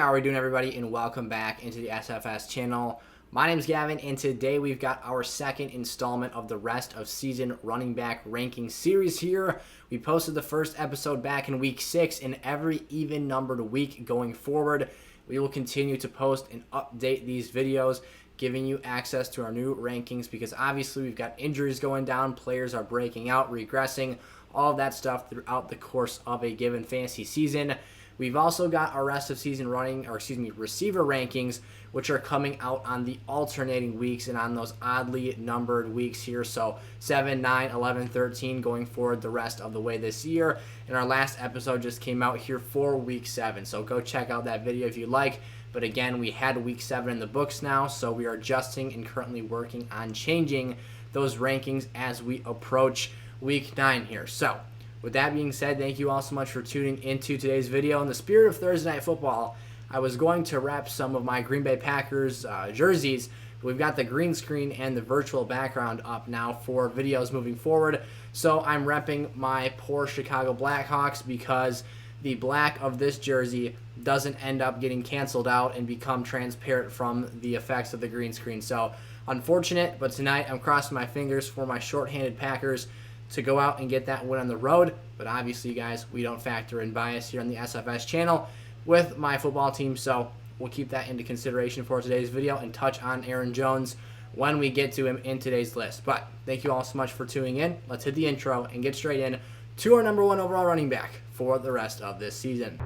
How are we doing, everybody? And welcome back into the SFS channel. My name is Gavin, and today we've got our second installment of the rest of season running back ranking series here. We posted the first episode back in week 6, and every even-numbered week going forward, we will continue to post and update these videos, giving you access to our new rankings because obviously we've got injuries going down, players are breaking out, regressing, all of that stuff throughout the course of a given fantasy season. We've also got our rest of season receiver rankings, which are coming out on the alternating weeks and on those oddly numbered weeks here. So 7, 9, 11, 13 going forward the rest of the way this year. And our last episode just came out here for week 7. So go check out that video if you like. But again, we had week 7 in the books now, so we are adjusting and currently working on changing those rankings as we approach week 9 here. So with that being said, thank you all so much for tuning into today's video. In the spirit of Thursday Night Football, I was going to rep some of my Green Bay Packers jerseys. We've got the green screen and the virtual background up now for videos moving forward. So I'm repping my poor Chicago Blackhawks because the black of this jersey doesn't end up getting canceled out and become transparent from the effects of the green screen. So unfortunate, but tonight I'm crossing my fingers for my shorthanded Packers to go out and get that win on the road. But obviously, guys, we don't factor in bias here on the SFS channel with my football team, so we'll keep that into consideration for today's video and touch on Aaron Jones when we get to him in today's list. But thank you all so much for tuning in. Let's hit the intro and get straight in to our number 1 overall running back for the rest of this season.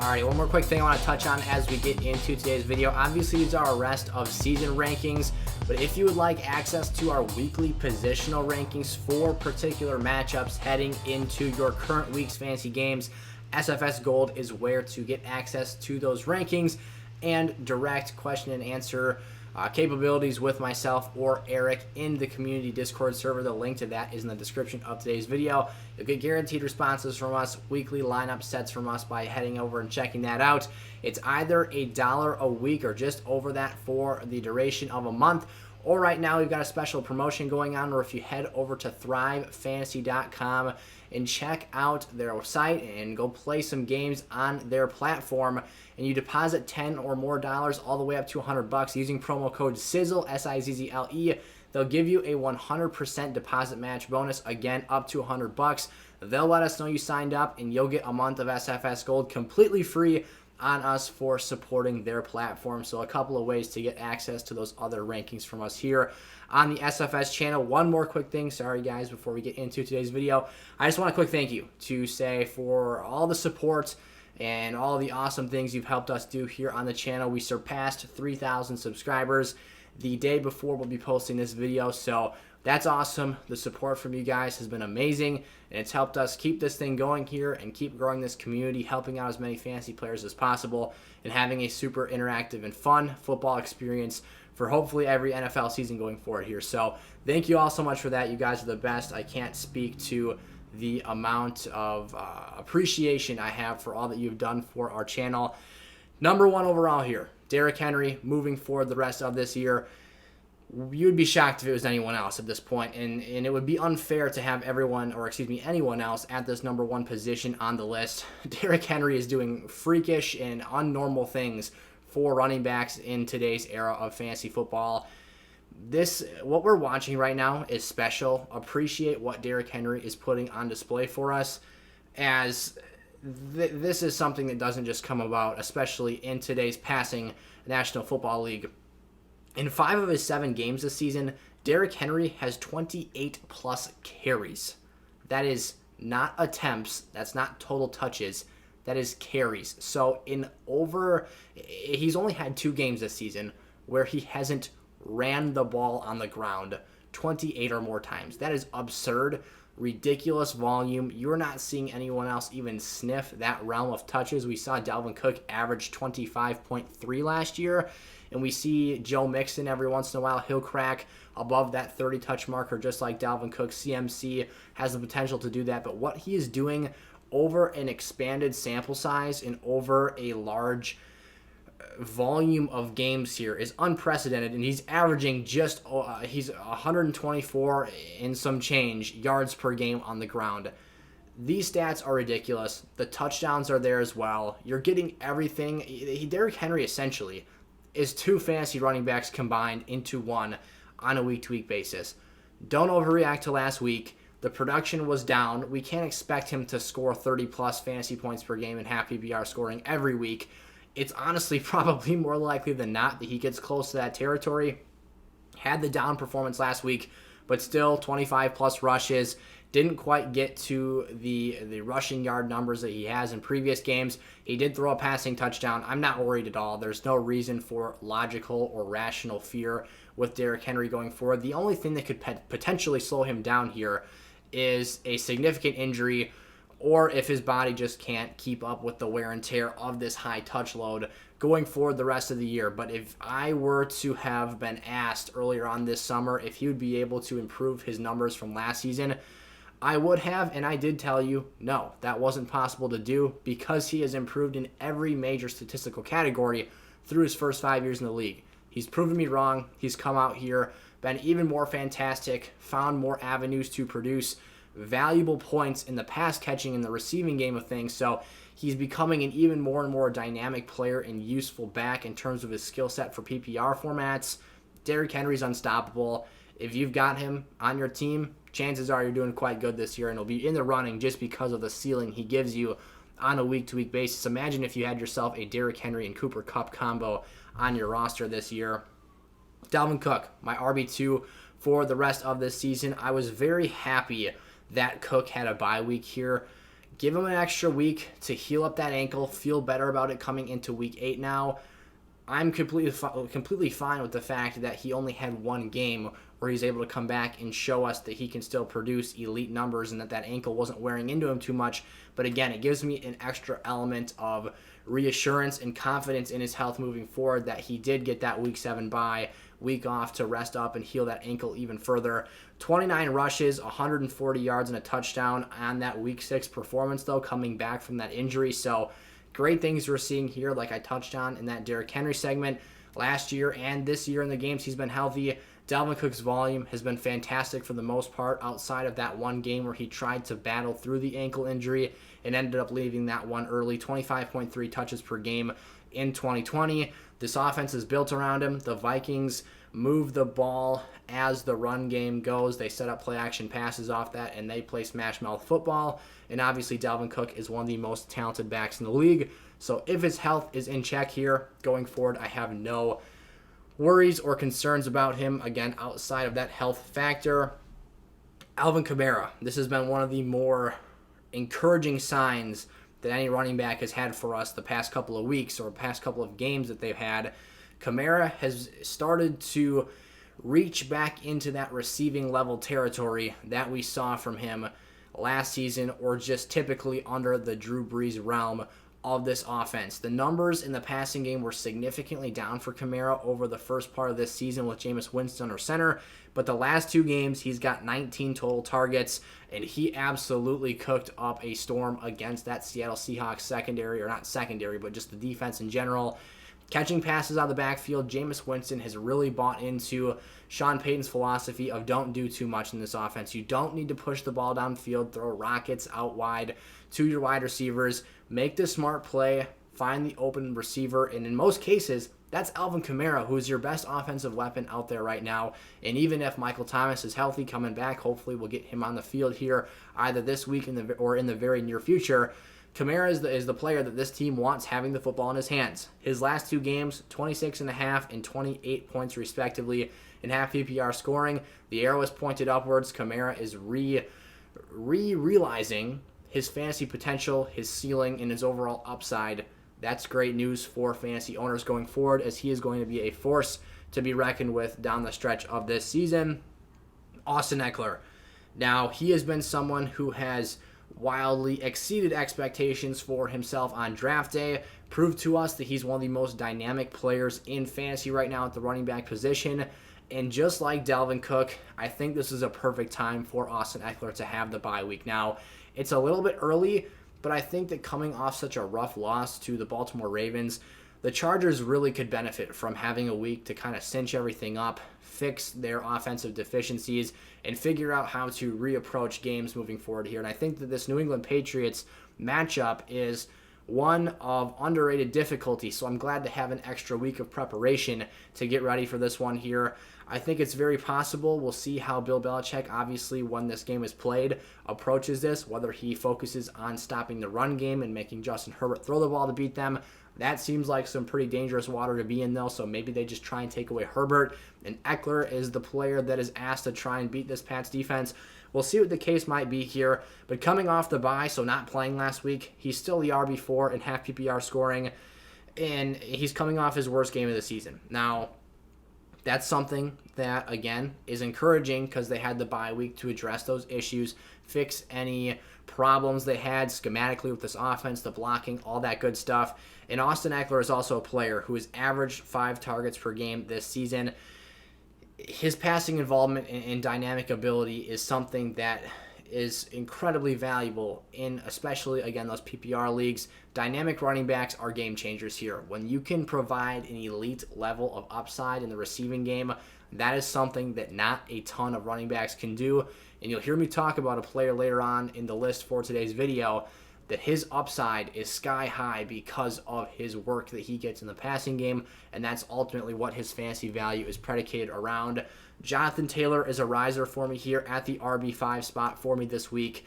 Alright, one more quick thing I want to touch on as we get into today's video. Obviously, these are our rest of season rankings, but if you would like access to our weekly positional rankings for particular matchups heading into your current week's fantasy games, SFS Gold is where to get access to those rankings and direct question and answer capabilities with myself or Eric in the community Discord server. The link to that is in the description of today's video. You'll get guaranteed responses from us, weekly lineup sets from us by heading over and checking that out. It's either $1 a week or just over that for the duration of a month. Or right now, we've got a special promotion going on where if you head over to thrivefantasy.com and check out their site and go play some games on their platform, and you deposit $10 or more all the way up to $100 using promo code SIZZLE, SIZZLE, they'll give you a 100% deposit match bonus, again, up to $100. They'll let us know you signed up, and you'll get a month of SFS Gold completely free on us for supporting their platform. So a couple of ways to get access to those other rankings from us here on the SFS channel. One more quick thing, sorry guys, before we get into today's video. I just want a quick thank you to say for all the support and all the awesome things you've helped us do here on the channel. We surpassed 3,000 subscribers the day before we'll be posting this video, so that's awesome. The support from you guys has been amazing, and it's helped us keep this thing going here and keep growing this community, helping out as many fantasy players as possible, and having a super interactive and fun football experience for hopefully every NFL season going forward here. So thank you all so much for that. You guys are the best. I can't speak to the amount of appreciation I have for all that you've done for our channel. Number 1 overall here, Derrick Henry, moving forward the rest of this year. You would be shocked if it was anyone else at this point, and it would be unfair to have anyone else at this number 1 position on the list. Derrick Henry is doing freakish and unnormal things for running backs in today's era of fantasy football. What we're watching right now is special. Appreciate what Derrick Henry is putting on display for us, as this is something that doesn't just come about, especially in today's passing National Football League. In 5 of his 7 games this season, Derrick Henry has 28+ carries. That is not attempts. That's not total touches. That is carries. So he's only had 2 games this season where he hasn't ran the ball on the ground 28 or more times. That is absurd, ridiculous volume. You're not seeing anyone else even sniff that realm of touches. We saw Dalvin Cook average 25.3 last year, and we see Joe Mixon every once in a while. He'll crack above that 30-touch marker just like Dalvin Cook. CMC has the potential to do that, but what he is doing over an expanded sample size and over a large volume of games here is unprecedented, and he's averaging he's 124 and some change yards per game on the ground. These stats are ridiculous. The touchdowns are there as well. You're getting everything. Derrick Henry essentially is 2 fantasy running backs combined into one on a week-to-week basis. Don't overreact to last week. The production was down. We can't expect him to score 30-plus fantasy points per game in half PPR scoring every week. It's honestly probably more likely than not that he gets close to that territory. Had the down performance last week, but still 25-plus rushes. Didn't quite get to the rushing yard numbers that he has in previous games. He did throw a passing touchdown. I'm not worried at all. There's no reason for logical or rational fear with Derrick Henry going forward. The only thing that could potentially slow him down here is a significant injury, or if his body just can't keep up with the wear and tear of this high touch load going forward the rest of the year. But if I were to have been asked earlier on this summer if he would be able to improve his numbers from last season, I would have, and I did tell you, no, that wasn't possible to do because he has improved in every major statistical category through his first 5 years in the league. He's proven me wrong. He's come out here, been even more fantastic, found more avenues to produce valuable points in the pass catching and the receiving game of things. So he's becoming an even more and more dynamic player and useful back in terms of his skill set for PPR formats. Derrick Henry's unstoppable. If you've got him on your team, chances are you're doing quite good this year, and he'll be in the running just because of the ceiling he gives you on a week-to-week basis. Imagine if you had yourself a Derrick Henry and Cooper Kupp combo on your roster this year. Dalvin Cook, my RB2 for the rest of this season. I was very happy that Cook had a bye week here. Give him an extra week to heal up that ankle, feel better about it coming into week 8 now. I'm completely fine with the fact that he only had one game where he's able to come back and show us that he can still produce elite numbers and that ankle wasn't wearing into him too much. But again, it gives me an extra element of reassurance and confidence in his health moving forward that he did get that week 7 bye, week off to rest up and heal that ankle even further. 29 rushes, 140 yards and a touchdown on that week 6 performance though, coming back from that injury. So great things we're seeing here, like I touched on in that Derrick Henry segment last year and this year in the games he's been healthy. Dalvin Cook's volume has been fantastic for the most part outside of that one game where he tried to battle through the ankle injury and ended up leaving that one early. 25.3 touches per game in 2020. This offense is built around him. The Vikings move the ball as the run game goes. They set up play action passes off that, and they play smash mouth football. And obviously Dalvin Cook is one of the most talented backs in the league. So if his health is in check here going forward, I have no worries or concerns about him, again, outside of that health factor. Alvin Kamara. This has been one of the more encouraging signs that any running back has had for us the past couple of weeks or past couple of games that they've had. Kamara has started to reach back into that receiving level territory that we saw from him last season, or just typically under the Drew Brees realm of this offense. The numbers in the passing game were significantly down for Kamara over the first part of this season with Jameis Winston or center, but the last 2 games he's got 19 total targets, and he absolutely cooked up a storm against that Seattle Seahawks secondary, or not secondary, but just the defense in general. Catching passes out of the backfield, Jameis Winston has really bought into Sean Payton's philosophy of don't do too much in this offense. You don't need to push the ball downfield, throw rockets out wide to your wide receivers. Make the smart play, find the open receiver, and in most cases, that's Alvin Kamara, who's your best offensive weapon out there right now. And even if Michael Thomas is healthy coming back, hopefully we'll get him on the field here either this week or in the very near future. Kamara is the player that this team wants having the football in his hands. His last 2 games, 26.5 and 28 points respectively in half PPR scoring. The arrow is pointed upwards. Kamara is realizing his fantasy potential, his ceiling, and his overall upside. That's great news for fantasy owners going forward, as he is going to be a force to be reckoned with down the stretch of this season. Austin Ekeler. Now, he has been someone who has wildly exceeded expectations for himself on draft day, proved to us that he's one of the most dynamic players in fantasy right now at the running back position. And just like Dalvin Cook, I think this is a perfect time for Austin Ekeler to have the bye week. Now, it's a little bit early, but I think that coming off such a rough loss to the Baltimore Ravens, the Chargers really could benefit from having a week to kind of cinch everything up, fix their offensive deficiencies, and figure out how to reapproach games moving forward here. And I think that this New England Patriots matchup is one of underrated difficulty, so I'm glad to have an extra week of preparation to get ready for this one here. I think it's very possible. We'll see how Bill Belichick, obviously, when this game is played, approaches this, whether he focuses on stopping the run game and making Justin Herbert throw the ball to beat them. That seems like some pretty dangerous water to be in, though, so maybe they just try and take away Herbert, and Ekeler is the player that is asked to try and beat this Pats defense. We'll see what the case might be here, but coming off the bye, so not playing last week, he's still the RB4 in half PPR scoring, and he's coming off his worst game of the season. Now, that's something that, again, is encouraging because they had the bye week to address those issues, fix any problems they had schematically with this offense, the blocking, all that good stuff. And Austin Ekeler is also a player who has averaged 5 targets per game this season. His passing involvement and dynamic ability is something that is incredibly valuable in, especially, again, those PPR leagues. Dynamic running backs are game changers here. When you can provide an elite level of upside in the receiving game, that is something that not a ton of running backs can do. And you'll hear me talk about a player later on in the list for today's video that his upside is sky high because of his work that he gets in the passing game, and that's ultimately what his fantasy value is predicated around. Jonathan Taylor is a riser for me here at the RB5 spot for me this week.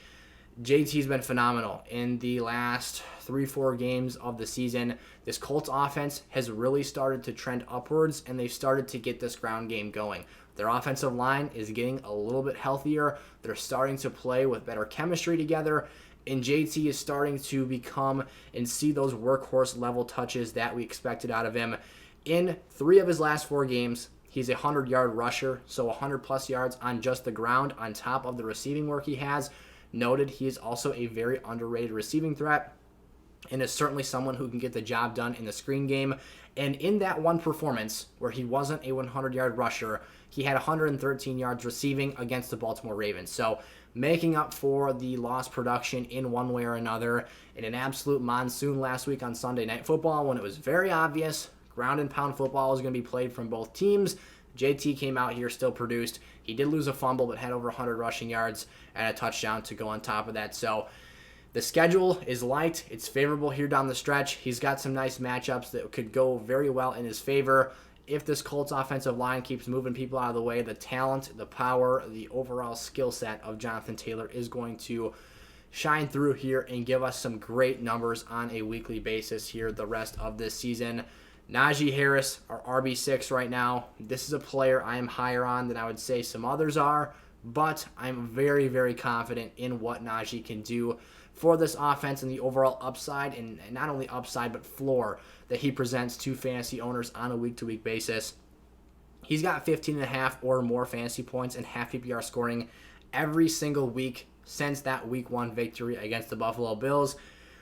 JT's been phenomenal in the last 3-4 games of the season. This Colts offense has really started to trend upwards, and they've started to get this ground game going. Their offensive line is getting a little bit healthier. They're starting to play with better chemistry together, and JT is starting to become and see those workhorse level touches that we expected out of him. In 3 of his last 4 games, he's a 100-yard rusher, so 100-plus yards on just the ground on top of the receiving work he has. Noted he is also a very underrated receiving threat and is certainly someone who can get the job done in the screen game. And in that one performance where he wasn't a 100-yard rusher, he had 113 yards receiving against the Baltimore Ravens. So making up for the lost production in one way or another in an absolute monsoon last week on Sunday Night Football when it was very obvious ground and pound football was going to be played from both teams. JT came out here, still produced. He did lose a fumble, but had over 100 rushing yards and a touchdown to go on top of that. So the schedule is light. It's favorable here down the stretch. He's got some nice matchups that could go very well in his favor. If this Colts offensive line keeps moving people out of the way, the talent, the power, the overall skill set of Jonathan Taylor is going to shine through here and give us some great numbers on a weekly basis here the rest of this season. Najee Harris, our RB6 right now. This is a player I am higher on than I would say some others are, but I'm very, very confident in what Najee can do for this offense and the overall upside, and not only upside, but floor that he presents to fantasy owners on a week-to-week basis. He's got 15.5 or more fantasy points and half PPR scoring every single week since that Week 1 victory against the Buffalo Bills,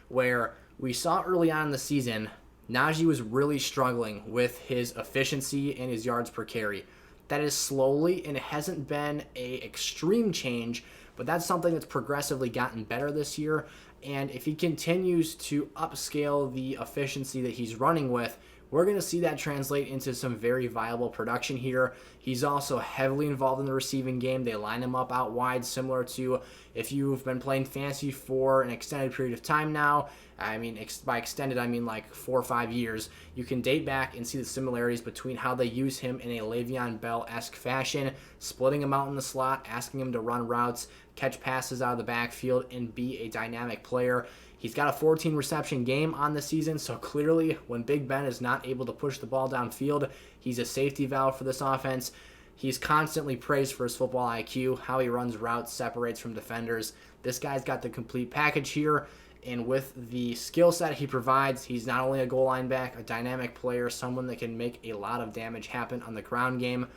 where we saw early on in the season Najee was really struggling with his efficiency and his yards per carry. That is slowly, and it hasn't been an extreme change, but that's something that's progressively gotten better this year. And if he continues to upscale the efficiency that he's running with, we're going to see that translate into some very viable production here. He's also heavily involved in the receiving game. They line him up out wide, similar to if you've been playing fantasy for an extended period of time now. I mean, by extended, I mean like 4 or 5 years. You can date back and see the similarities between how they use him in a Le'Veon Bell-esque fashion, splitting him out in the slot, asking him to run routes, catch passes out of the backfield, and be a dynamic player. He's got a 14 reception game on the season, so clearly when Big Ben is not able to push the ball downfield, he's a safety valve for this offense. He's constantly praised for his football IQ, how he runs routes, separates from defenders. This guy's got the complete package here, and with the skill set he provides, he's not only a goal line back, a dynamic player, someone that can make a lot of damage happen on the ground game,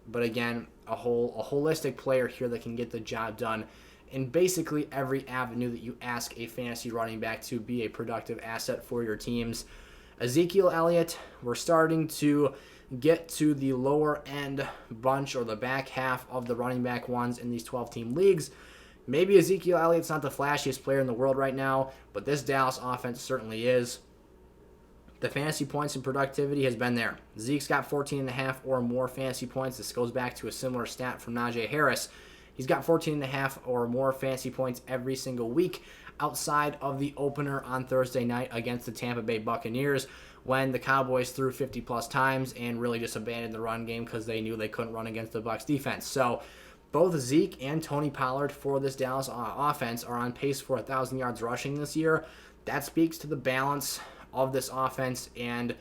but again, a holistic player here that can get the job done in basically every avenue that you ask a fantasy running back to be a productive asset for your teams. Ezekiel Elliott, we're starting to get to the lower end bunch or the back half of the running back ones in these 12-team leagues. Maybe Ezekiel Elliott's not the flashiest player in the world right now, but this Dallas offense certainly is. the fantasy points and productivity has been there. Zeke's got 14.5 or more fantasy points. This goes back to a similar stat from Najee Harris. He's got 14.5 or more fantasy points every single week outside of the opener on Thursday night against the Tampa Bay Buccaneers, when the Cowboys threw 50-plus times and really just abandoned the run game because they knew they couldn't run against the Bucs defense. So both Zeke and Tony Pollard for this Dallas offense are on pace for 1,000 yards rushing this year. That speaks to the balance of this offense and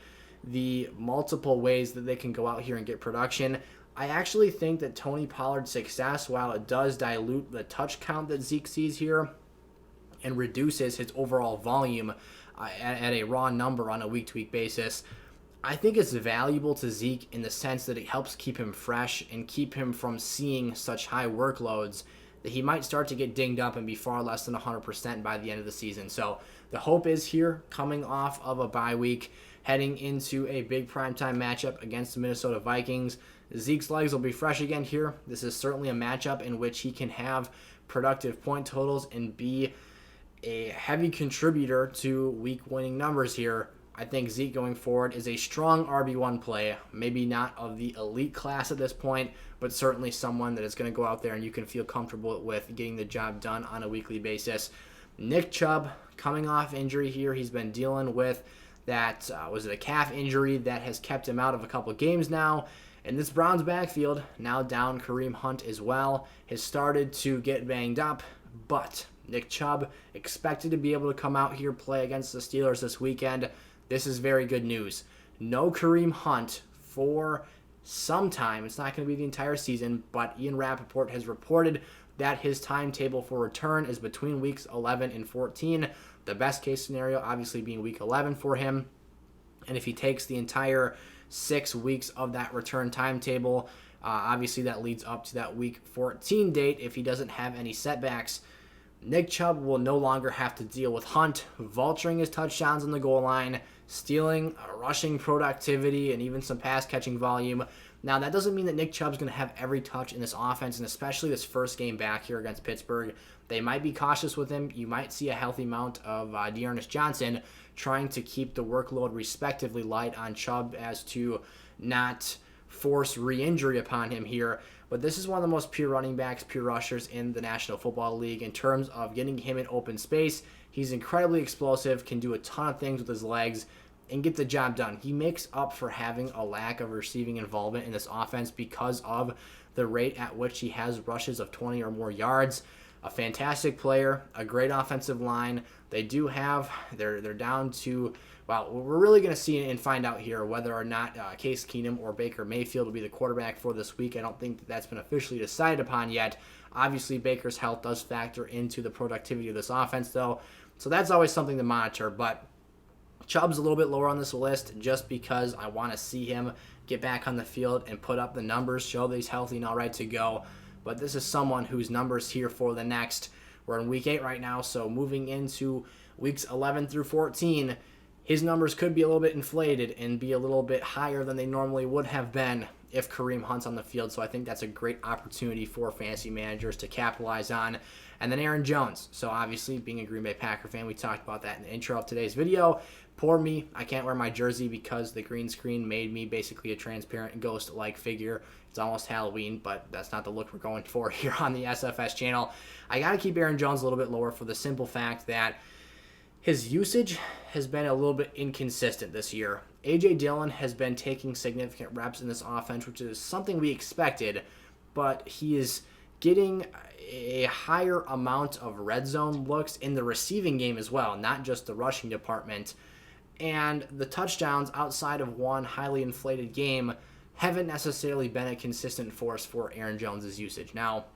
the multiple ways that they can go out here and get production. I actually think that Tony Pollard's success, while it does dilute the touch count that Zeke sees here and reduces his overall volume at a raw number on a week-to-week basis, I think it's valuable to Zeke in the sense that it helps keep him fresh and keep him from seeing such high workloads that he might start to get dinged up and be far less than 100% by the end of the season. So the hope is here, coming off of a bye week, heading into a big primetime matchup against the Minnesota Vikings. Zeke's legs will be fresh again here. This is certainly a matchup in which he can have productive point totals and be a heavy contributor to week-winning numbers here. I think Zeke going forward is a strong RB1 play, maybe not of the elite class at this point, but certainly someone that is going to go out there and you can feel comfortable with getting the job done on a weekly basis. Nick Chubb, coming off injury here. He's been dealing with that, was it a calf injury that has kept him out of a couple games now. And this Browns backfield, now down Kareem Hunt as well, has started to get banged up, but Nick Chubb expected to be able to come out here, play against the Steelers this weekend. This is very good news. No Kareem Hunt for some time. It's not going to be the entire season, but Ian Rappaport has reported that his timetable for return is between weeks 11 and 14. The best case scenario obviously being week 11 for him. And if he takes the entire 6 weeks of that return timetable, obviously that leads up to that week 14 date if he doesn't have any setbacks. Nick Chubb will no longer have to deal with Hunt vulturing his touchdowns on the goal line, stealing rushing productivity, and even some pass-catching volume. Now, that doesn't mean that Nick Chubb's going to have every touch in this offense, and especially this first game back here against Pittsburgh. They might be cautious with him. You might see a healthy amount of Dearness Johnson trying to keep the workload respectively light on Chubb as to not force re-injury upon him here. But this is one of the most pure running backs, pure rushers in the National Football League in terms of getting him in open space. He's incredibly explosive, can do a ton of things with his legs, and get the job done. He makes up for having a lack of receiving involvement in this offense because of the rate at which he has rushes of 20 or more yards. A fantastic player, a great offensive line. They do have, they're down to, well, we're really going to see and find out here whether or not Case Keenum or Baker Mayfield will be the quarterback for this week. I don't think that that's been officially decided upon yet. Obviously, Baker's health does factor into the productivity of this offense, though. So that's always something to monitor. But Chubb's a little bit lower on this list just because I want to see him get back on the field and put up the numbers, show that he's healthy and all right to go. But this is someone whose numbers here for the next, we're in week 8 right now, so moving into weeks 11 through 14, his numbers could be a little bit inflated and be a little bit higher than they normally would have been if Kareem Hunt's on the field. So I think that's a great opportunity for fantasy managers to capitalize on. And then Aaron Jones. So obviously, being a Green Bay Packer fan, we talked about that in the intro of today's video. Poor me, I can't wear my jersey because the green screen made me basically a transparent ghost-like figure. It's almost Halloween, but that's not the look we're going for here on the SFS channel. I got to keep Aaron Jones a little bit lower for the simple fact that his usage has been a little bit inconsistent this year. A.J. Dillon has been taking significant reps in this offense, which is something we expected, but he is getting a higher amount of red zone looks in the receiving game as well, not just the rushing department. And the touchdowns outside of one highly inflated game haven't necessarily been a consistent force for Aaron Jones' usage. Now,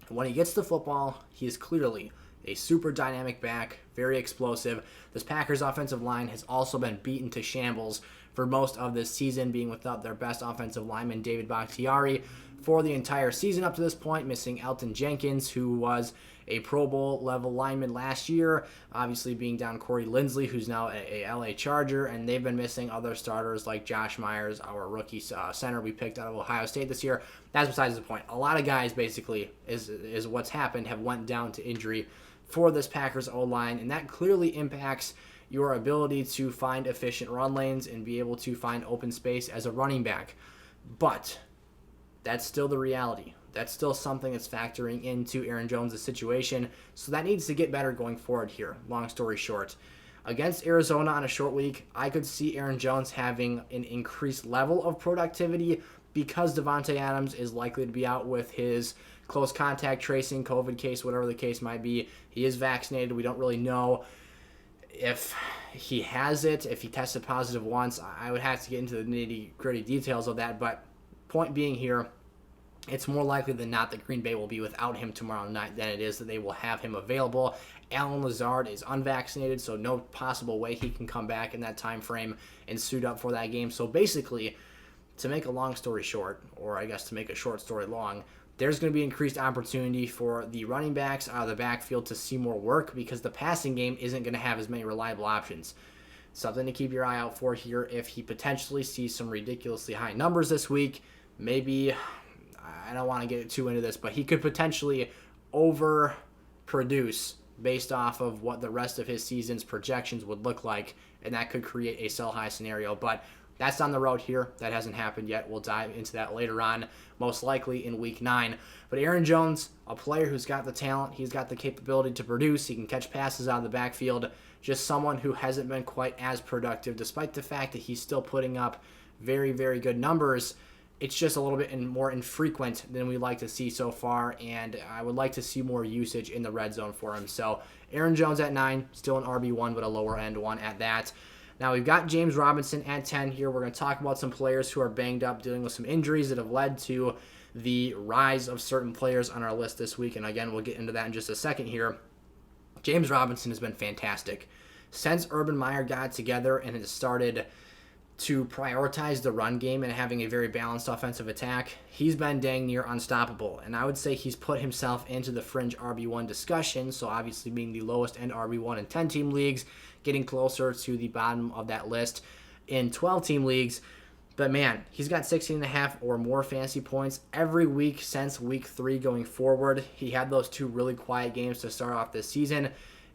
when he gets the football, he is clearly a super dynamic back, very explosive. This Packers offensive line has also been beaten to shambles for most of this season, being without their best offensive lineman, David Bakhtiari, for the entire season up to this point, missing Elton Jenkins, who was a Pro Bowl level lineman last year, obviously being down Corey Linsley, who's now a LA Charger, and they've been missing other starters like Josh Myers, our rookie center we picked out of Ohio State this year. That's besides the point. A lot of guys basically is what's happened, have went down to injury for this Packers O-line, and that clearly impacts your ability to find efficient run lanes and be able to find open space as a running back. But that's still the reality. That's still something that's factoring into Aaron Jones' situation. So that needs to get better going forward here, long story short. Against Arizona on a short week, I could see Aaron Jones having an increased level of productivity because Davante Adams is likely to be out with his close contact tracing, COVID case, whatever the case might be. He is vaccinated. We don't really know if he has it, if he tested positive once. I would have to get into the nitty-gritty details of that. But point being here, it's more likely than not that Green Bay will be without him tomorrow night than it is that they will have him available. Allen Lazard is unvaccinated, so no possible way he can come back in that time frame and suit up for that game. So basically, to make a long story short, or I guess to make a short story long, there's going to be increased opportunity for the running backs out of the backfield to see more work because the passing game isn't going to have as many reliable options. Something to keep your eye out for here. If he potentially sees some ridiculously high numbers this week, maybe, I don't want to get too into this, but he could potentially overproduce based off of what the rest of his season's projections would look like, and that could create a sell high scenario. But that's on the road here. That hasn't happened yet. We'll dive into that later on, most likely in Week 9. But Aaron Jones, a player who's got the talent, he's got the capability to produce, he can catch passes out of the backfield, just someone who hasn't been quite as productive, despite the fact that he's still putting up very, very good numbers. It's just a little bit more infrequent than we like to see so far, and I would like to see more usage in the red zone for him. So Aaron Jones at 9, still an RB1, but a lower end one at that. Now we've got James Robinson at 10 here. We're going to talk about some players who are banged up, dealing with some injuries that have led to the rise of certain players on our list this week. And again, we'll get into that in just a second here. James Robinson has been fantastic. Since Urban Meyer got together and has started to prioritize the run game and having a very balanced offensive attack, he's been dang near unstoppable. And I would say he's put himself into the fringe RB1 discussion, so obviously being the lowest end RB1 in 10-team leagues, getting closer to the bottom of that list in 12-team leagues. But man, he's got 16.5 or more fantasy points every week since week 3 going forward. He had those 2 really quiet games to start off this season.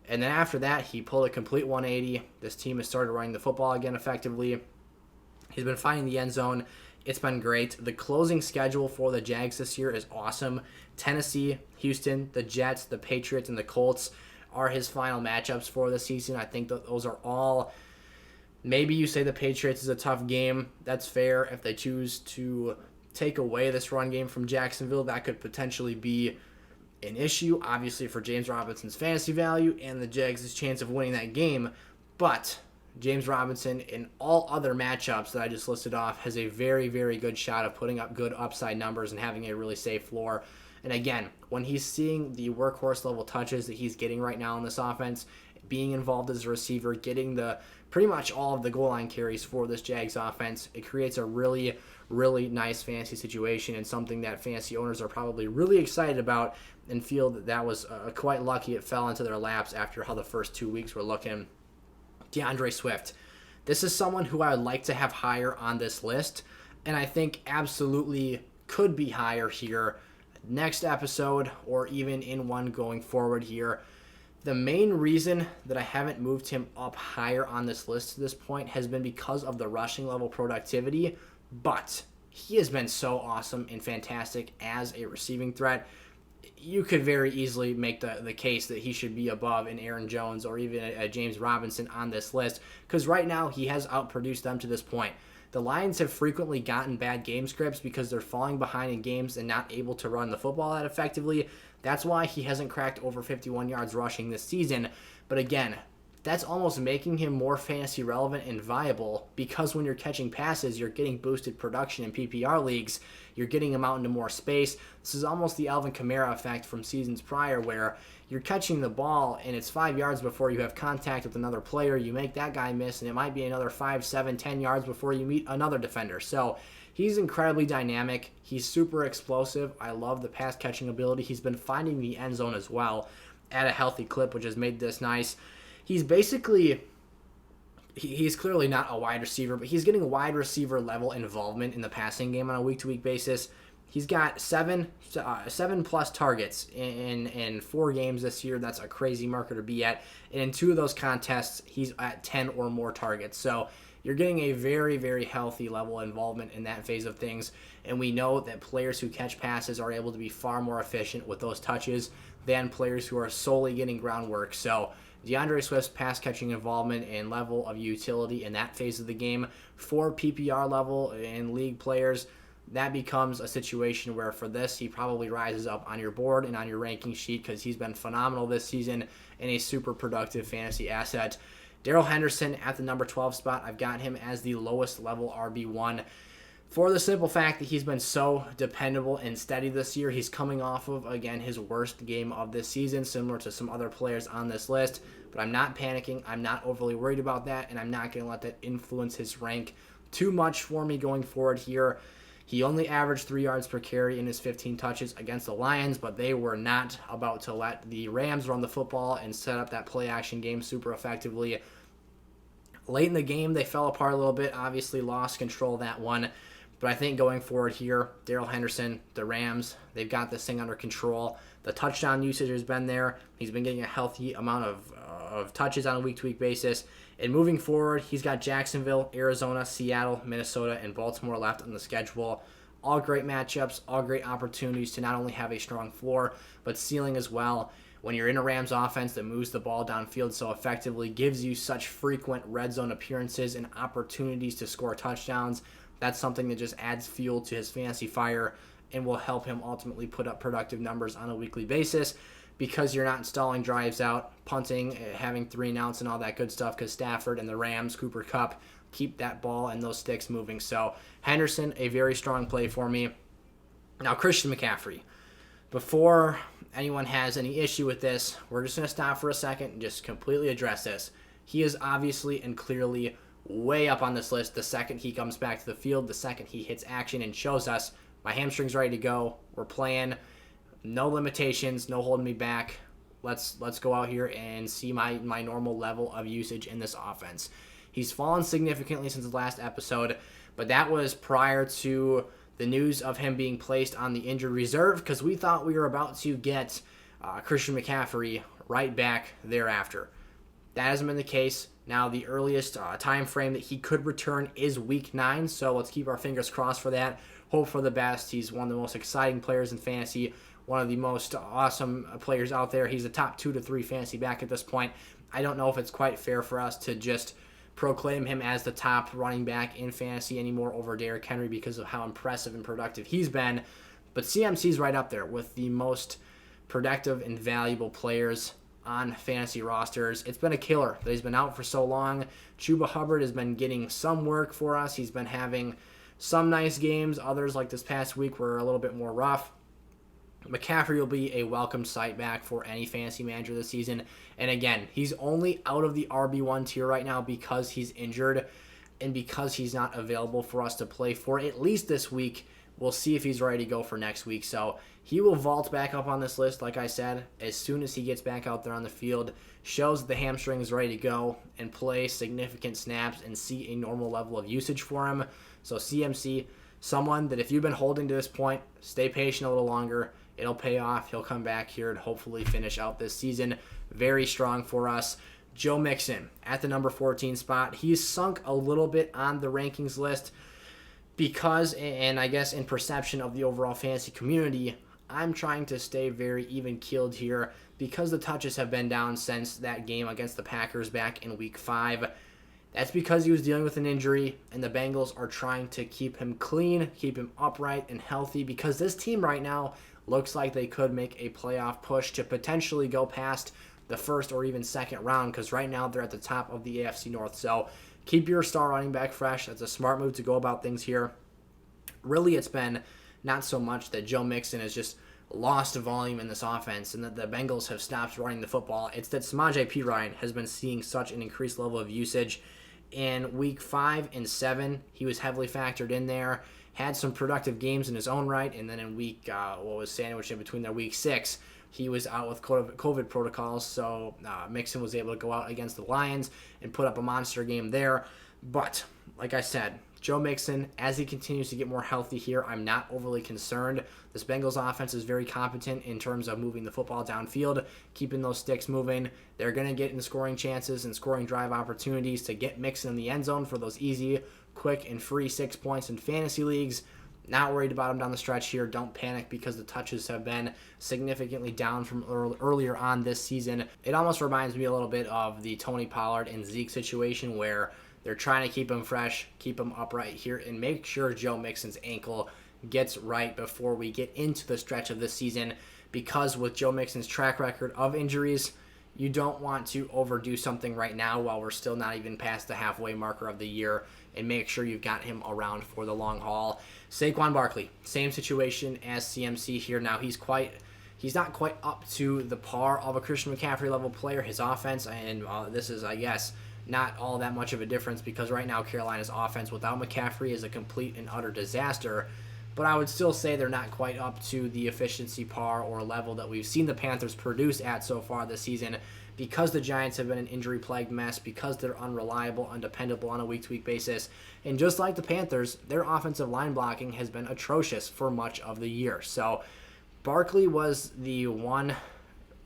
And then after that, he pulled a complete 180. This team has started running the football again effectively. He's been finding the end zone. It's been great. The closing schedule for the Jags this year is awesome. Tennessee, Houston, the Jets, the Patriots, and the Colts are his final matchups for the season. I think that those are all, maybe you say the Patriots is a tough game. That's fair. If they choose to take away this run game from Jacksonville, that could potentially be an issue, obviously, for James Robinson's fantasy value and the Jags' chance of winning that game. But James Robinson, in all other matchups that I just listed off, has a very, very good shot of putting up good upside numbers and having a really safe floor. And again, when he's seeing the workhorse level touches that he's getting right now in this offense, being involved as a receiver, getting the pretty much all of the goal line carries for this Jags offense, it creates a really, really nice fantasy situation and something that fantasy owners are probably really excited about and feel that was quite lucky it fell into their laps after how the first 2 weeks were looking. DeAndre Swift. This is someone who I would like to have higher on this list, and I think absolutely could be higher here next episode or even in one going forward here. The main reason that I haven't moved him up higher on this list to this point has been because of the rushing level productivity, but he has been so awesome and fantastic as a receiving threat. You could very easily make the case that he should be above an Aaron Jones or even a James Robinson on this list, because right now he has outproduced them to this point. The Lions have frequently gotten bad game scripts because they're falling behind in games and not able to run the football that effectively. That's why he hasn't cracked over 51 yards rushing this season. But again, that's almost making him more fantasy relevant and viable, because when you're catching passes, you're getting boosted production in PPR leagues. You're getting him out into more space. This is almost the Alvin Kamara effect from seasons prior, where you're catching the ball and it's 5 yards before you have contact with another player. You make that guy miss, and it might be another 5, 7, 10 yards before you meet another defender. So he's incredibly dynamic. He's super explosive. I love the pass catching ability. He's been finding the end zone as well at a healthy clip, which has made this nice. He's basically, he's clearly not a wide receiver, but he's getting wide receiver level involvement in the passing game on a week-to-week basis. He's got seven plus targets in 4 games this year. That's a crazy marker to be at. And in 2 of those contests, he's at 10 or more targets. So you're getting a very, very healthy level of involvement in that phase of things. And we know that players who catch passes are able to be far more efficient with those touches than players who are solely getting groundwork. So DeAndre Swift's pass catching involvement and level of utility in that phase of the game for PPR level and league players, that becomes a situation where for this, he probably rises up on your board and on your ranking sheet because he's been phenomenal this season and a super productive fantasy asset. Darrell Henderson at the number 12 spot. I've got him as the lowest level RB1 for the simple fact that he's been so dependable and steady this year. He's coming off of, again, his worst game of this season, similar to some other players on this list. But I'm not panicking. I'm not overly worried about that, and I'm not going to let that influence his rank too much for me going forward here. He only averaged 3 yards per carry in his 15 touches against the Lions, but they were not about to let the Rams run the football and set up that play-action game super effectively. Late in the game, they fell apart a little bit, obviously lost control of that one. But I think going forward here, Darrell Henderson, the Rams, they've got this thing under control. The touchdown usage has been there. He's been getting a healthy amount of touches on a week-to-week basis. And moving forward, he's got Jacksonville, Arizona, Seattle, Minnesota, and Baltimore left on the schedule. All great matchups, all great opportunities to not only have a strong floor, but ceiling as well. When you're in a Rams offense that moves the ball downfield so effectively, gives you such frequent red zone appearances and opportunities to score touchdowns, that's something that just adds fuel to his fantasy fire and will help him ultimately put up productive numbers on a weekly basis because you're not stalling drives out, punting, having 3 and outs and all that good stuff because Stafford and the Rams, Cooper Kupp, keep that ball and those sticks moving. So Henderson, a very strong play for me. Now Christian McCaffrey. Before anyone has any issue with this, we're just going to stop for a second and just completely address this. He is obviously and clearly way up on this list the second he comes back to the field, the second he hits action and shows us my hamstring's ready to go. We're playing. No limitations, no holding me back. Let's go out here and see my normal level of usage in this offense. He's fallen significantly since the last episode, but that was prior to the news of him being placed on the injured reserve because we thought we were about to get Christian McCaffrey right back thereafter. That hasn't been the case. Now, the earliest time frame that he could return is Week 9, so let's keep our fingers crossed for that. Hope for the best. He's one of the most exciting players in fantasy, one of the most awesome players out there. He's a top 2 to 3 fantasy back at this point. I don't know if it's quite fair for us to just proclaim him as the top running back in fantasy anymore over Derrick Henry because of how impressive and productive he's been. But CMC's right up there with the most productive and valuable players on fantasy rosters. It's been a killer that he's been out for so long. Chuba Hubbard has been getting some work for us. He's been having some nice games. Others, like this past week, were a little bit more rough. McCaffrey will be a welcome sight back for any fantasy manager this season. And again, he's only out of the RB1 tier right now because he's injured and because he's not available for us to play for at least this week. We'll see if he's ready to go for next week. So he will vault back up on this list, like I said, as soon as he gets back out there on the field, shows that the hamstring is ready to go, and play significant snaps and see a normal level of usage for him. So CMC, someone that if you've been holding to this point, stay patient a little longer. It'll pay off. He'll come back here and hopefully finish out this season very strong for us. Joe Mixon at the number 14 spot. He's sunk a little bit on the rankings list because, and I guess in perception of the overall fantasy community, I'm trying to stay very even-keeled here because the touches have been down since that game against the Packers back in Week 5. That's because he was dealing with an injury, and the Bengals are trying to keep him clean, keep him upright and healthy, because this team right now looks like they could make a playoff push to potentially go past the first or even second round, because right now they're at the top of the AFC North. So keep your star running back fresh. That's a smart move to go about things here. Really, it's been not so much that Joe Mixon has just lost volume in this offense and that the Bengals have stopped running the football. It's that Samaje Perine has been seeing such an increased level of usage. In Week 5 and 7, he was heavily factored in there, had some productive games in his own right, and then in Week, was sandwiched in between their Week 6, he was out with COVID protocols, so Mixon was able to go out against the Lions and put up a monster game there. But, like I said, Joe Mixon, as he continues to get more healthy here, I'm not overly concerned. This Bengals offense is very competent in terms of moving the football downfield, keeping those sticks moving. They're going to get in scoring chances and scoring drive opportunities to get Mixon in the end zone for those easy, quick, and free 6 points in fantasy leagues. Not worried about him down the stretch here. Don't panic because the touches have been significantly down from earlier on this season. It almost reminds me a little bit of the Tony Pollard and Zeke situation where they're trying to keep him fresh, keep him upright here, and make sure Joe Mixon's ankle gets right before we get into the stretch of this season, because with Joe Mixon's track record of injuries, you don't want to overdo something right now while we're still not even past the halfway marker of the year, and make sure you've got him around for the long haul. Saquon Barkley, same situation as CMC here. Now he's not quite up to the par of a Christian McCaffrey level player. His offense, and this is, I guess, not all that much of a difference because right now Carolina's offense without McCaffrey is a complete and utter disaster. But I would still say they're not quite up to the efficiency par or level that we've seen the Panthers produce at so far this season, because the Giants have been an injury-plagued mess, because they're unreliable, undependable on a week-to-week basis. And just like the Panthers, their offensive line blocking has been atrocious for much of the year. So Barkley was the one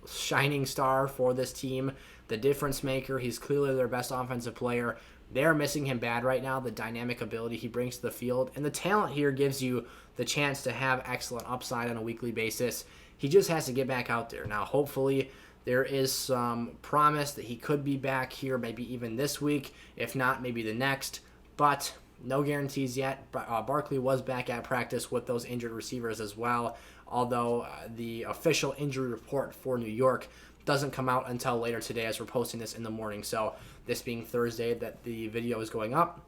shining star for this team, the difference maker. He's clearly their best offensive player. They're missing him bad right now, the dynamic ability he brings to the field. And the talent here gives you the chance to have excellent upside on a weekly basis. He just has to get back out there. Now, hopefully, there is some promise that he could be back here, maybe even this week. If not, maybe the next. But no guarantees yet. Barkley was back at practice with those injured receivers as well, although the official injury report for New York doesn't come out until later today as we're posting this in the morning. So this being Thursday that the video is going up,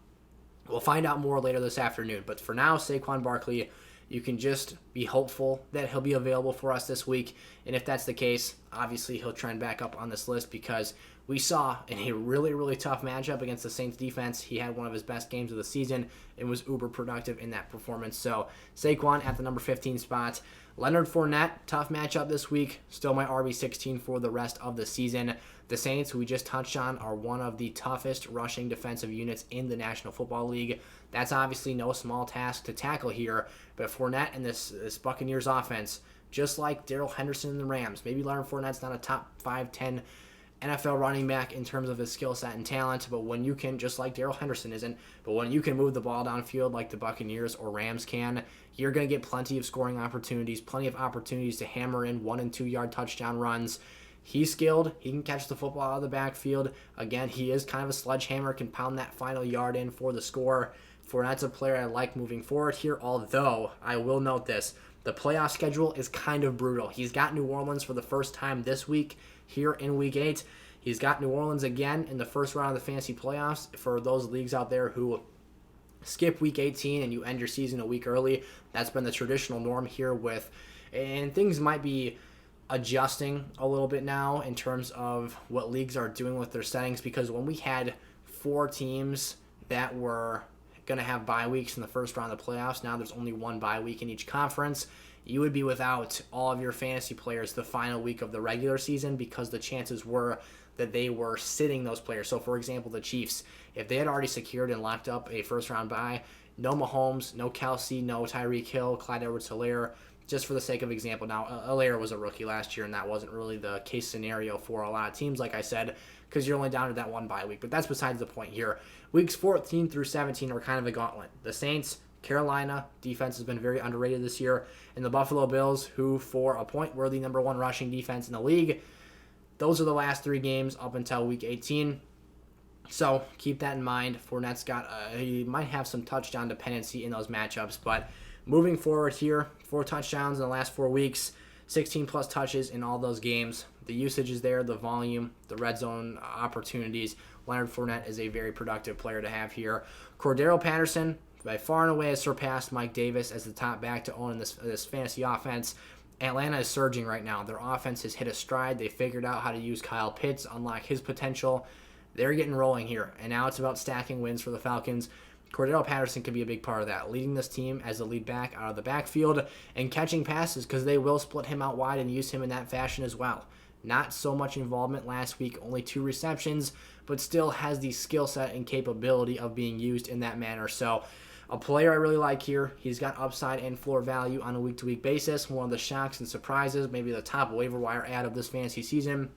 we'll find out more later this afternoon. But for now, Saquon Barkley, you can just be hopeful that he'll be available for us this week. And if that's the case, obviously he'll trend back up on this list, because we saw in a really, really tough matchup against the Saints defense, he had one of his best games of the season and was uber productive in that performance. So Saquon at the number 15 spot. Leonard Fournette, tough matchup this week. Still my RB16 for the rest of the season. The Saints, who we just touched on, are one of the toughest rushing defensive units in the National Football League. That's obviously no small task to tackle here, but Fournette and this Buccaneers offense, just like Darrell Henderson and the Rams, maybe Leonard Fournette's not a top 5, 10 NFL running back in terms of his skill set and talent, but when you can, just like Darrell Henderson isn't, but when you can move the ball downfield like the Buccaneers or Rams can, you're going to get plenty of scoring opportunities, plenty of opportunities to hammer in 1 and 2 yard touchdown runs. He's skilled. He can catch the football out of the backfield. Again, he is kind of a sledgehammer, can pound that final yard in for the score. Fournette's a player I like moving forward here, although I will note this. The playoff schedule is kind of brutal. He's got New Orleans for the first time this week here in Week 8. He's got New Orleans again in the first round of the fantasy playoffs. For those leagues out there who skip Week 18 and you end your season a week early, that's been the traditional norm here and things might be adjusting a little bit now in terms of what leagues are doing with their settings, because when we had 4 teams that were going to have bye weeks in the first round of the playoffs, now there's only 1 bye week in each conference. You would be without all of your fantasy players the final week of the regular season, because the chances were that they were sitting those players. So, for example, the Chiefs, if they had already secured and locked up a first-round bye, no Mahomes, no Kelsey, no Tyreek Hill, Clyde Edwards-Helaire, just for the sake of example. Now, Helaire was a rookie last year, and that wasn't really the case scenario for a lot of teams, like I said, because you're only down to that 1 bye week. But that's besides the point here. Weeks 14 through 17 are kind of a gauntlet. The Saints, Carolina, defense has been very underrated this year, and the Buffalo Bills, who for a point were the number 1 rushing defense in the league. Those are the last 3 games up until Week 18. So keep that in mind. Fournette's he might have some touchdown dependency in those matchups, but moving forward here, 4 touchdowns in the last 4 weeks, 16-plus touches in all those games. The usage is there, the volume, the red zone opportunities. Leonard Fournette is a very productive player to have here. Cordarrelle Patterson, by far and away, has surpassed Mike Davis as the top back to own this fantasy offense. Atlanta is surging right now. Their offense has hit a stride. They figured out how to use Kyle Pitts, unlock his potential. They're getting rolling here, and now it's about stacking wins for the Falcons. Cordarrelle Patterson can be a big part of that, leading this team as a lead back out of the backfield and catching passes because they will split him out wide and use him in that fashion as well. Not so much involvement last week, only 2 receptions, but still has the skill set and capability of being used in that manner. So a player I really like here. He's got upside and floor value on a week-to-week basis. One of the shocks and surprises, maybe the top waiver wire ad of this fantasy season.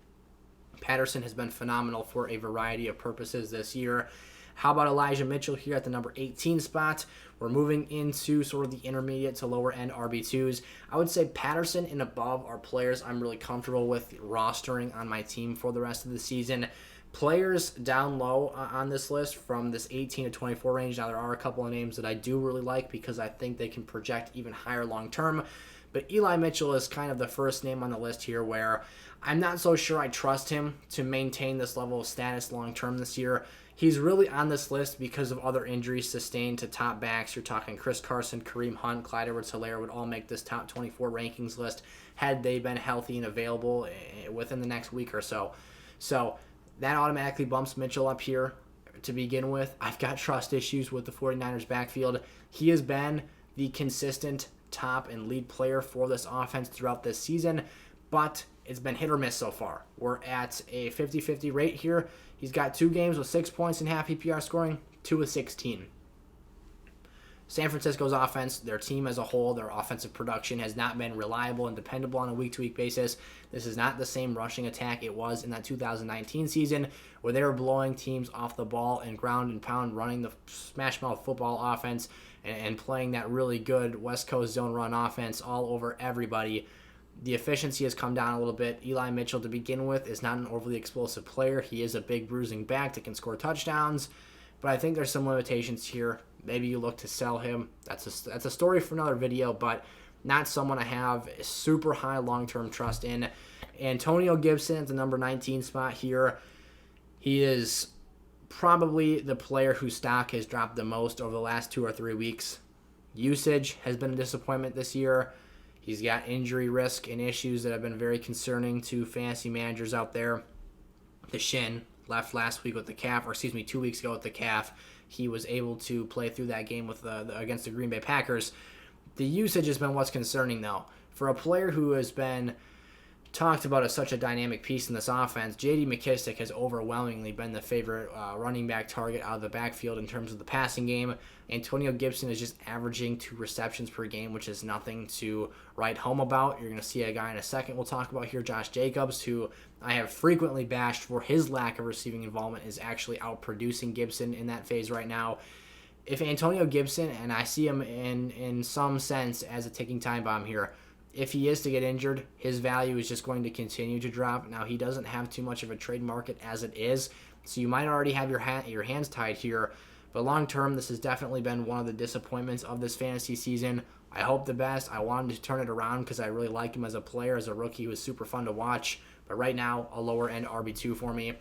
Patterson has been phenomenal for a variety of purposes this year. How about Elijah Mitchell here at the number 18 spot? We're moving into sort of the intermediate to lower end RB2s. I would say Patterson and above are players I'm really comfortable with rostering on my team for the rest of the season. Players down low on this list from this 18 to 24 range. Now, there are a couple of names that I do really like because I think they can project even higher long term. But Eli Mitchell is kind of the first name on the list here where I'm not so sure I trust him to maintain this level of status long term this year. He's really on this list because of other injuries sustained to top backs. You're talking Chris Carson, Kareem Hunt, Clyde Edwards-Helaire would all make this top 24 rankings list had they been healthy and available within the next week or so. So that automatically bumps Mitchell up here to begin with. I've got trust issues with the 49ers backfield. He has been the consistent top and lead player for this offense throughout this season, but it's been hit or miss so far. We're at a 50-50 rate here. He's got 2 games with 6 points and half PPR scoring, 2 with 16. San Francisco's offense, their team as a whole, their offensive production has not been reliable and dependable on a week-to-week basis. This is not the same rushing attack it was in that 2019 season where they were blowing teams off the ball and ground and pound, running the smash-mouth football offense and playing that really good West Coast zone run offense all over everybody. The efficiency has come down a little bit. Eli Mitchell, to begin with, is not an overly explosive player. He is a big bruising back that can score touchdowns, but I think there's some limitations here. Maybe you look to sell him. That's a story for another video, but not someone I have super high long-term trust in. Antonio Gibson at the number 19 spot here. He is probably the player whose stock has dropped the most over the last 2 or 3 weeks. Usage has been a disappointment this year. He's got injury risk and issues that have been very concerning to fantasy managers out there. The shin left last week with the calf, or 2 weeks ago with the calf. He was able to play through that game with against the Green Bay Packers. The usage has been what's concerning, though. For a player who has been talked about as such a dynamic piece in this offense, J.D. McKissic has overwhelmingly been the favorite running back target out of the backfield in terms of the passing game. Antonio Gibson is just averaging 2 receptions per game, which is nothing to write home about. You're going to see a guy in a second we'll talk about here, Josh Jacobs, who I have frequently bashed for his lack of receiving involvement, is actually outproducing Gibson in that phase right now. If Antonio Gibson, and I see him in some sense as a ticking time bomb here, if he is to get injured, his value is just going to continue to drop. Now, he doesn't have too much of a trade market as it is, so you might already have your hands tied here. But long term, this has definitely been one of the disappointments of this fantasy season. I hope the best. I want him to turn it around because I really like him as a player, as a rookie who is super fun to watch. But right now, a lower end RB2 for me.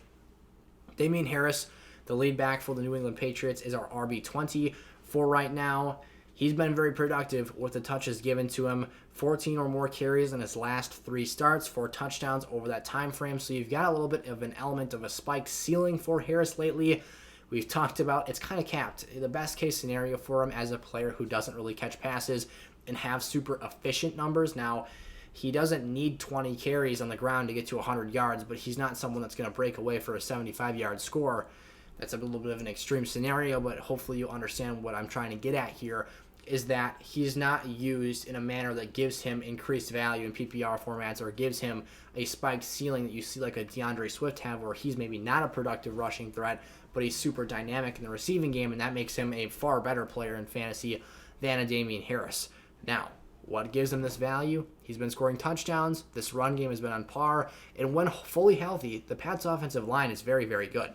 Damien Harris, the lead back for the New England Patriots, is our RB20 for right now. He's been very productive with the touches given to him. 14 or more carries in his last 3 starts, 4 touchdowns over that time frame. So you've got a little bit of an element of a spike ceiling for Harris lately. We've talked about it's kind of capped. The best case scenario for him as a player who doesn't really catch passes and have super efficient numbers. Now, he doesn't need 20 carries on the ground to get to 100 yards, but he's not someone that's going to break away for a 75-yard score. That's a little bit of an extreme scenario, but hopefully you understand what I'm trying to get at here, is that he's not used in a manner that gives him increased value in PPR formats or gives him a spiked ceiling that you see like a DeAndre Swift have, where he's maybe not a productive rushing threat, but he's super dynamic in the receiving game, and that makes him a far better player in fantasy than a Damien Harris. Now, what gives him this value? He's been scoring touchdowns. This run game has been on par, and when fully healthy, the Pats' offensive line is very, very good.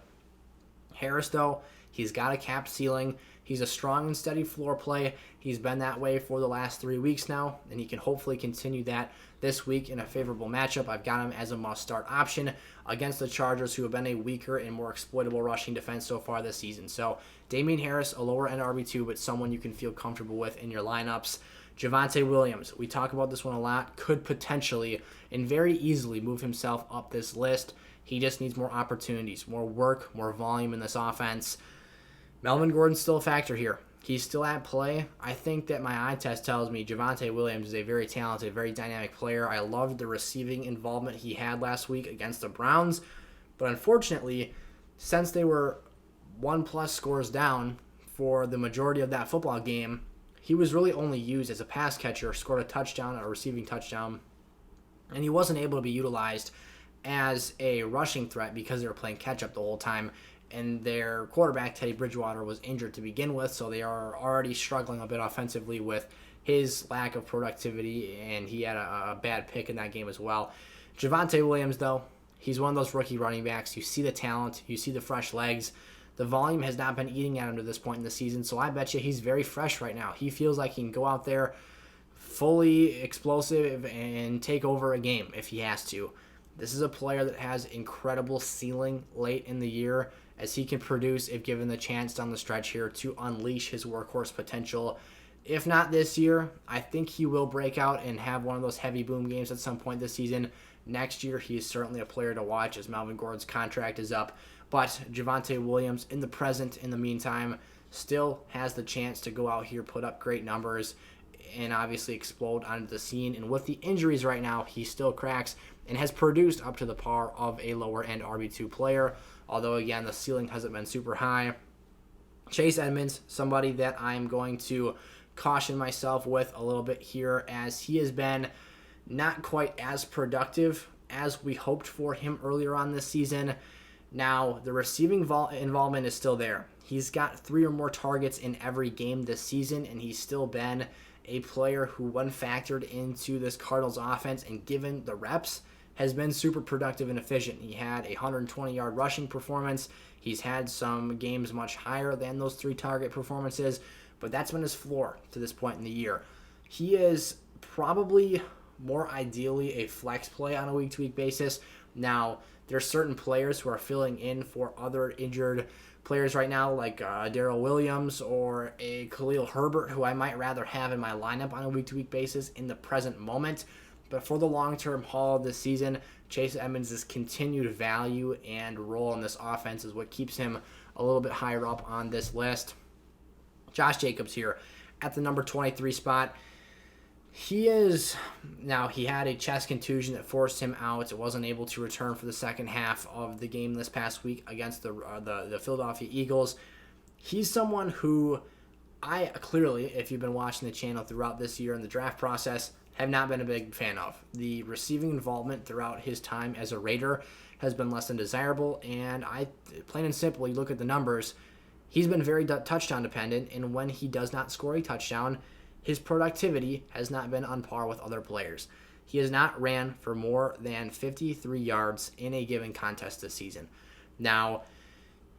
Harris, though, he's got a capped ceiling. He's a strong and steady floor play. He's been that way for the last 3 weeks now, and he can hopefully continue that this week in a favorable matchup. I've got him as a must-start option against the Chargers, who have been a weaker and more exploitable rushing defense so far this season. So Damien Harris, a lower-end RB2, but someone you can feel comfortable with in your lineups. Javonte Williams, we talk about this one a lot, could potentially and very easily move himself up this list. He just needs more opportunities, more work, more volume in this offense. Melvin Gordon's still a factor here. He's still at play. I think that my eye test tells me Javonte Williams is a very talented, very dynamic player. I loved the receiving involvement he had last week against the Browns. But unfortunately, since they were 1+ scores down for the majority of that football game, he was really only used as a pass catcher, scored a touchdown, a receiving touchdown, and he wasn't able to be utilized as a rushing threat because they were playing catch-up the whole time. And their quarterback, Teddy Bridgewater, was injured to begin with, so they are already struggling a bit offensively with his lack of productivity, and he had a bad pick in that game as well. Javonte Williams, though, he's one of those rookie running backs. You see the talent, you see the fresh legs. The volume has not been eating at him to this point in the season, so I bet you he's very fresh right now. He feels like he can go out there fully explosive and take over a game if he has to. This is a player that has incredible ceiling late in the year, as he can produce if given the chance down the stretch here to unleash his workhorse potential. If not this year, I think he will break out and have one of those heavy boom games at some point this season. Next year, he is certainly a player to watch as Melvin Gordon's contract is up. But Javonte Williams, in the meantime, still has the chance to go out here, put up great numbers, and obviously explode onto the scene. And with the injuries right now, he still cracks and has produced up to the par of a lower-end RB2 player. Although, again, the ceiling hasn't been super high. Chase Edmonds, somebody that I'm going to caution myself with a little bit here, as he has been not quite as productive as we hoped for him earlier on this season. Now, the receiving involvement is still there. He's got 3 or more targets in every game this season, and he's still been a player who, when factored into this Cardinals offense and given the reps, has been super productive and efficient. He had a 120-yard rushing performance. He's had some games much higher than those 3 target performances, but that's been his floor to this point in the year. He is probably more ideally a flex play on a week-to-week basis. Now, there are certain players who are filling in for other injured players right now, like Darrell Williams or a Khalil Herbert, who I might rather have in my lineup on a week-to-week basis in the present moment. But for the long-term haul of this season, Chase Edmonds' continued value and role in this offense is what keeps him a little bit higher up on this list. Josh Jacobs here at the number 23 spot. He had a chest contusion that forced him out. It wasn't able to return for the second half of the game this past week against the Philadelphia Eagles. He's someone who I clearly, if you've been watching the channel throughout this year in the draft process, have not been a big fan of. The receiving involvement throughout his time as a Raider has been less than desirable, and plain and simple, you look at the numbers, he's been very touchdown dependent, and when he does not score a touchdown, his productivity has not been on par with other players. He has not ran for more than 53 yards in a given contest this season. Now,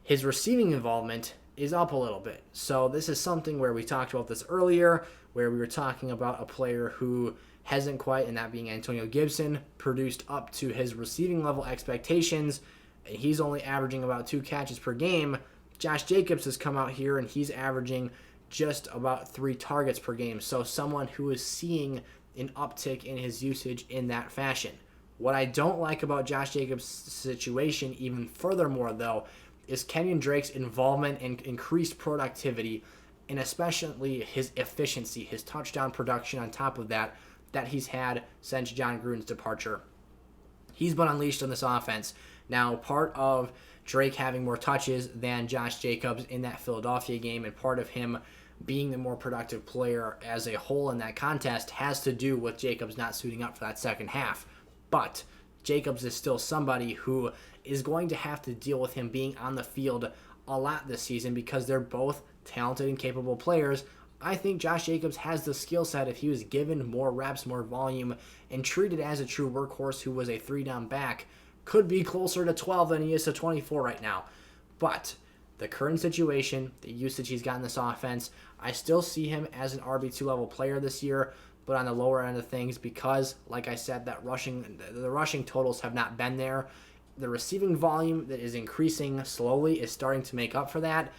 his receiving involvement is up a little bit. So this is something where we talked about this earlier, where we were talking about a player who hasn't quite, and that being Antonio Gibson, produced up to his receiving level expectations. He's only averaging about 2 catches per game. Josh Jacobs has come out here and he's averaging just about 3 targets per game. So someone who is seeing an uptick in his usage in that fashion. What I don't like about Josh Jacobs' situation even furthermore, though, is Kenyon Drake's involvement and increased productivity, and especially his efficiency, his touchdown production on top of that he's had since John Gruden's departure. He's been unleashed on this offense. Now, part of Drake having more touches than Josh Jacobs in that Philadelphia game, and part of him being the more productive player as a whole in that contest, has to do with Jacobs not suiting up for that second half. But Jacobs is still somebody who is going to have to deal with him being on the field a lot this season because they're both talented and capable players. I think Josh Jacobs has the skill set if he was given more reps, more volume, and treated as a true workhorse who was a 3-down back. Could be closer to 12 than he is to 24 right now. But the current situation, the usage he's got in this offense, I still see him as an RB2 level player this year, but on the lower end of things because, like I said, the rushing totals have not been there. The receiving volume that is increasing slowly is starting to make up for that,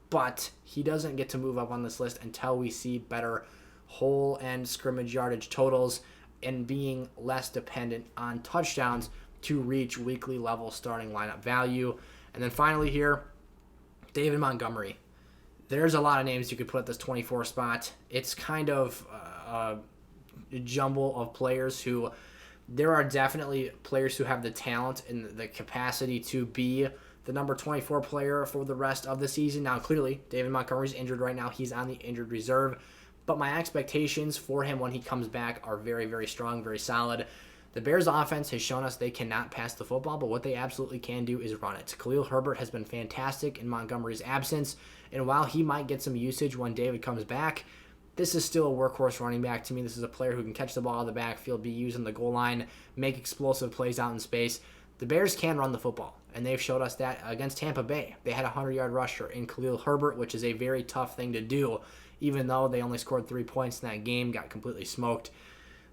but he doesn't get to move up on this list until we see better whole and scrimmage yardage totals and being less dependent on touchdowns to reach weekly level starting lineup value. And then finally here, David Montgomery. there's a lot of names you could put at this 24 spot. It's kind of a jumble of players who, there are definitely players who have the talent and the capacity to be the number 24 player for the rest of the season. Now, clearly, David Montgomery's injured right now. He's on the injured reserve. But my expectations for him when he comes back are very, very strong, very solid. The Bears offense has shown us they cannot pass the football, but what they absolutely can do is run it. Khalil Herbert has been fantastic in Montgomery's absence, and while he might get some usage when David comes back, this is still a workhorse running back to me. This is a player who can catch the ball out of the backfield, be used in the goal line, make explosive plays out in space. The Bears can run the football, and they've showed us that against Tampa Bay. They had a 100-yard rusher in Khalil Herbert, which is a very tough thing to do, even though they only scored 3 points in that game, got completely smoked.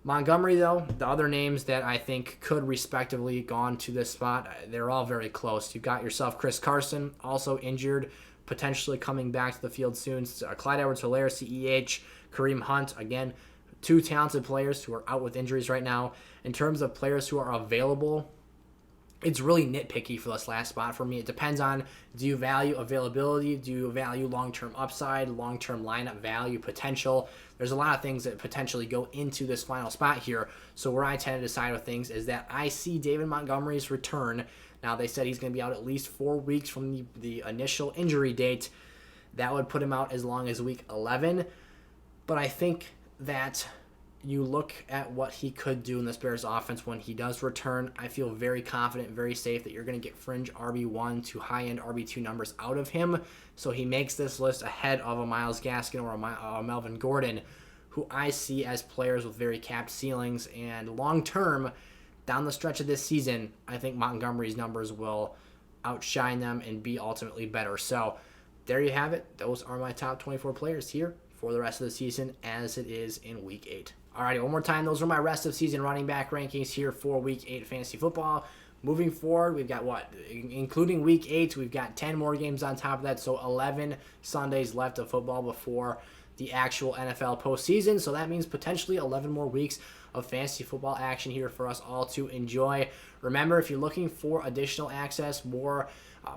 Montgomery, though, the other names that I think could respectively go on to this spot, they're all very close. You've got yourself Chris Carson, also injured, potentially coming back to the field soon. Clyde Edwards-Helaire, CEH, Kareem Hunt, again, two talented players who are out with injuries right now. In terms of players who are available, it's really nitpicky for this last spot for me. It depends on, do you value availability? Do you value long-term upside, long-term lineup value, potential? There's a lot of things that potentially go into this final spot here. So where I tend to decide with things is that I see David Montgomery's return. Now, they said he's going to be out at least 4 weeks from the initial injury date. That would put him out as long as week 11. But I think that you look at what he could do in this Bears offense when he does return. I feel very confident, very safe that you're going to get fringe RB1 to high-end RB2 numbers out of him. So he makes this list ahead of a Myles Gaskin or a Melvin Gordon, who I see as players with very capped ceilings. And long-term, down the stretch of this season, I think Montgomery's numbers will outshine them and be ultimately better. So there you have it. Those are my top 24 players here for the rest of the season as it is in Week 8. Alrighty, one more time. Those are my rest of season running back rankings here for Week 8 fantasy football. Moving forward, we've got what? Including Week 8, we've got 10 more games on top of that, so 11 Sundays left of football before the actual NFL postseason. So that means potentially 11 more weeks of fantasy football action here for us all to enjoy. Remember, if you're looking for additional access, more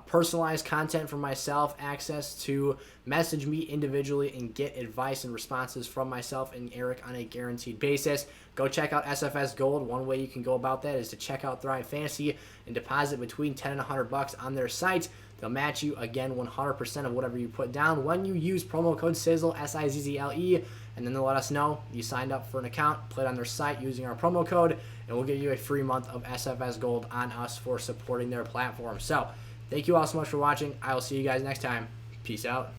personalized content from myself, access to message me individually and get advice and responses from myself and Eric on a guaranteed basis, go check out SFS Gold. One way you can go about that is to check out Thrive Fantasy and deposit between $10 and $100 on their site. They'll match you, again, 100% of whatever you put down when you use promo code SIZZLE, SIZZLE, and then they'll let us know you signed up for an account, played on their site using our promo code, and we'll give you a free month of SFS Gold on us for supporting their platform. So, thank you all so much for watching. I will see you guys next time. Peace out.